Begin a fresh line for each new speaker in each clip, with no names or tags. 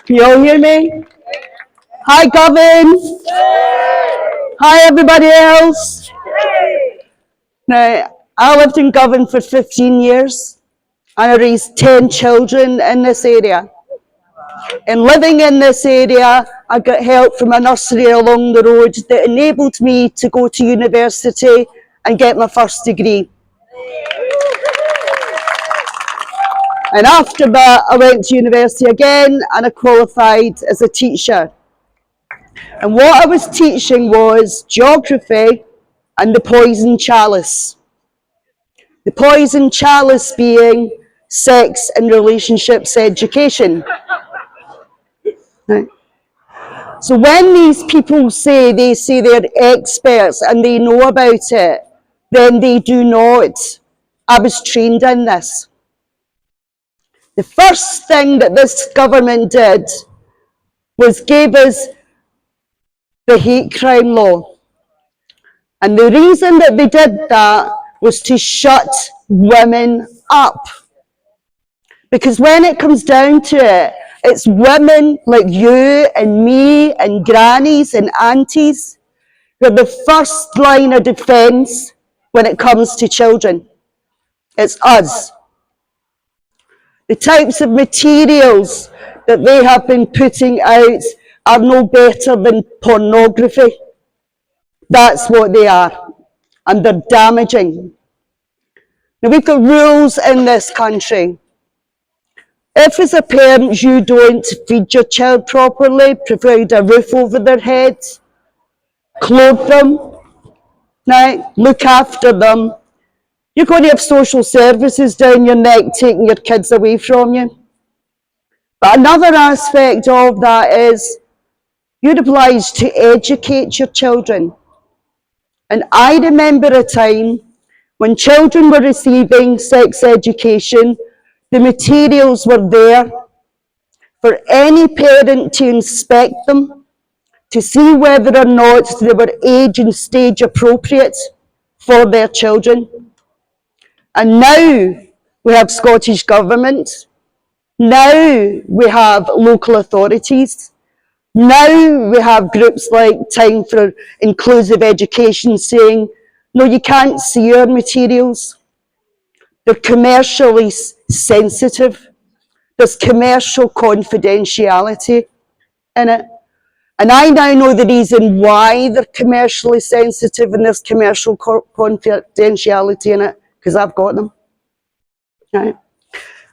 Can you all hear me? Hi, Govan. Hi, everybody else. Now, I lived in Govan for 15 years, and I raised 10 children in this area. In living in this area, I got help from a nursery along the road that enabled me to go to university and get my first degree. And after that, I went to university again and I qualified as a teacher. And what I was teaching was geography and the poison chalice. The poison chalice being sex and relationships education. Right. So when these people say they're experts and they know about it, then they do not. I was trained in this. The first thing that this government did was gave us the hate crime law. And the reason that they did that was to shut women up. Because when it comes down to it, it's women like you and me and grannies and aunties who are the first line of defence when it comes to children. It's us. The types of materials that they have been putting out are no better than pornography. That's what they are, and they're damaging. Now, we've got rules in this country. If as a parent you don't feed your child properly, provide a roof over their heads, clothe them, right, look after them, you're going to have social services down your neck taking your kids away from you. But another aspect of that is you're obliged to educate your children. And I remember a time when children were receiving sex education, the materials were there for any parent to inspect them, to see whether or not they were age and stage appropriate for their children. And now we have Scottish Government, now we have local authorities, now we have groups like Time for Inclusive Education saying, no, you can't see our materials. They're commercially sensitive. There's commercial confidentiality in it. And I now know the reason why they're commercially sensitive and there's commercial confidentiality in it, because I've got them. Right.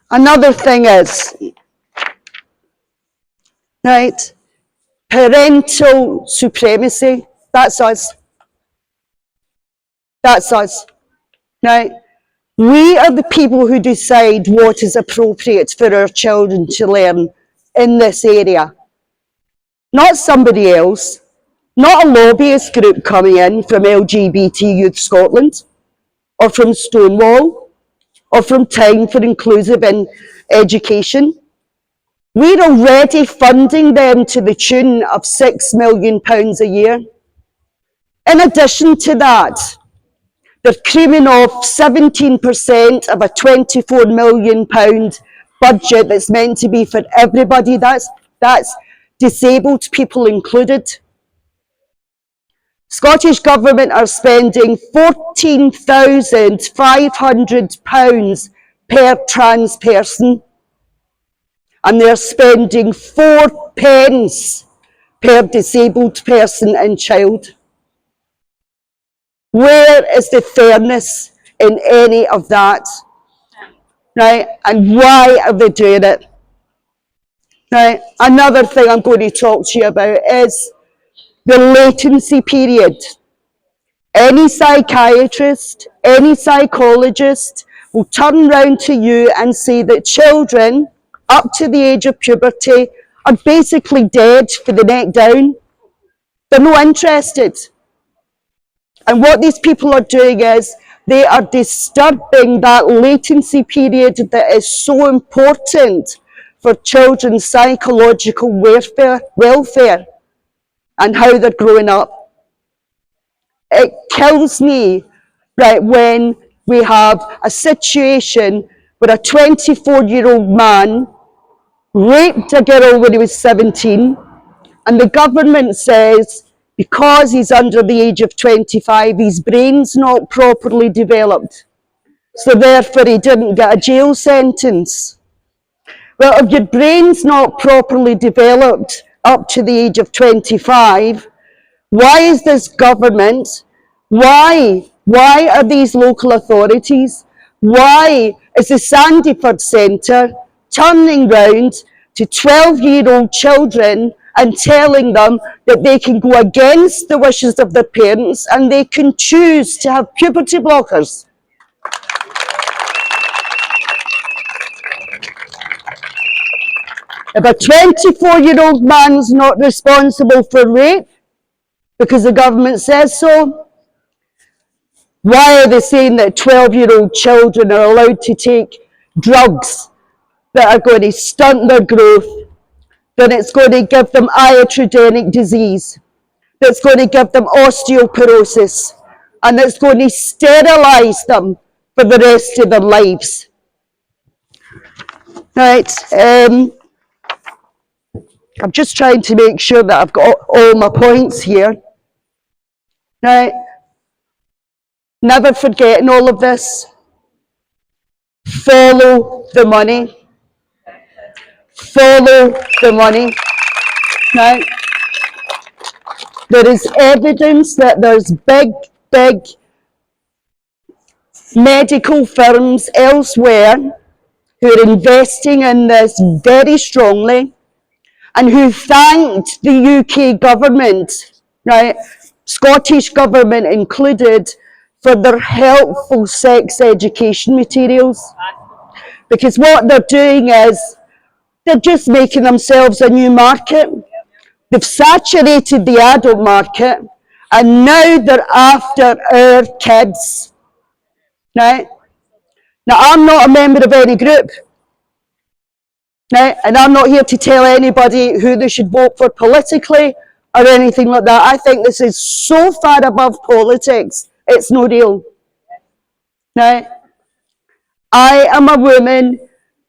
Another thing is, right, parental supremacy. That's us. That's us. Right. We are the people who decide what is appropriate for our children to learn in this area. Not somebody else, not a lobbyist group coming in from LGBT Youth Scotland, or from Stonewall, or from Time for Inclusive Education. We're already funding them to the tune of £6 million a year. In addition to that, they're creaming off 17% of a £24 million budget that's meant to be for everybody. That's disabled people included. Scottish Government are spending £14,500 per trans person, and they're spending 4 pence per disabled person and child. Where is the fairness in any of that? Right? And why are they doing it? Right? Another thing I'm going to talk to you about is the latency period. Any psychiatrist, any psychologist will turn round to you and say that children up to the age of puberty are basically dead for the neck down. They're not interested. And what these people are doing is they are disturbing that latency period that is so important for children's psychological welfare and how they're growing up. It kills me, right, when we have a situation where a 24-year-old man raped a girl when he was 17, and the government says because he's under the age of 25, his brain's not properly developed, so therefore he didn't get a jail sentence. Well, if your brain's not properly developed up to the age of 25, why is this government, why are these local authorities, why is the Sandyford Centre turning round to 12-year-old children and telling them that they can go against the wishes of their parents and they can choose to have puberty blockers? If a 24-year-old man's not responsible for rape because the government says so, why are they saying that 12-year-old children are allowed to take drugs that are going to stunt their growth, that it's going to give them iatrogenic disease, that's going to give them osteoporosis, and that's going to sterilise them for the rest of their lives? Right, I'm just trying to make sure that I've got all my points here. Right, never forgetting all of this. Follow the money. Follow the money. Right? There is evidence that there's big medical firms elsewhere who are investing in this very strongly and who thanked the UK government, right, Scottish government included, for their helpful sex education materials. Because what they're doing is they're just making themselves a new market. They've saturated the adult market and now they're after our kids. Right? Now, I'm not a member of any group. Right? And I'm not here to tell anybody who they should vote for politically or anything like that. I think this is so far above politics, it's no deal. Right? I am a woman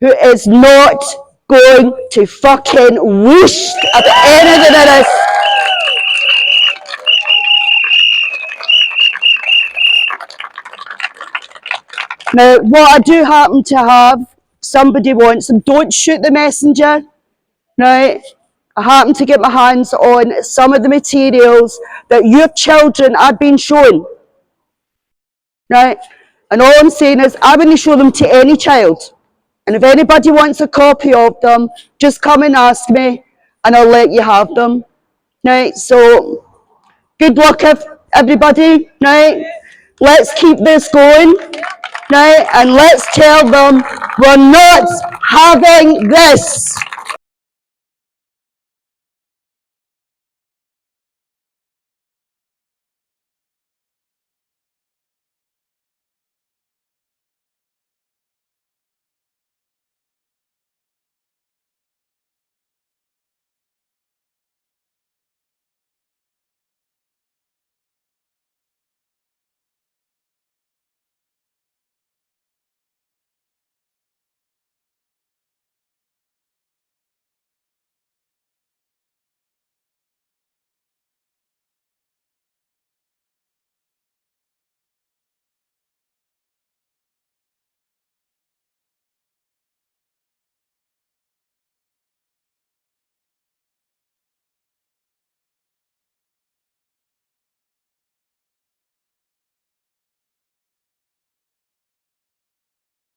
who is not going to fucking whoosh at anything of this. Now, what I do happen to have, somebody wants them, don't shoot the messenger, right? I happen to get my hands on some of the materials that your children are being shown, right? And all I'm saying is, I wouldn't show them to any child. And if anybody wants a copy of them, just come and ask me, and I'll let you have them, right? So, good luck, everybody, right? Let's keep this going, right? And let's tell them we're not having this.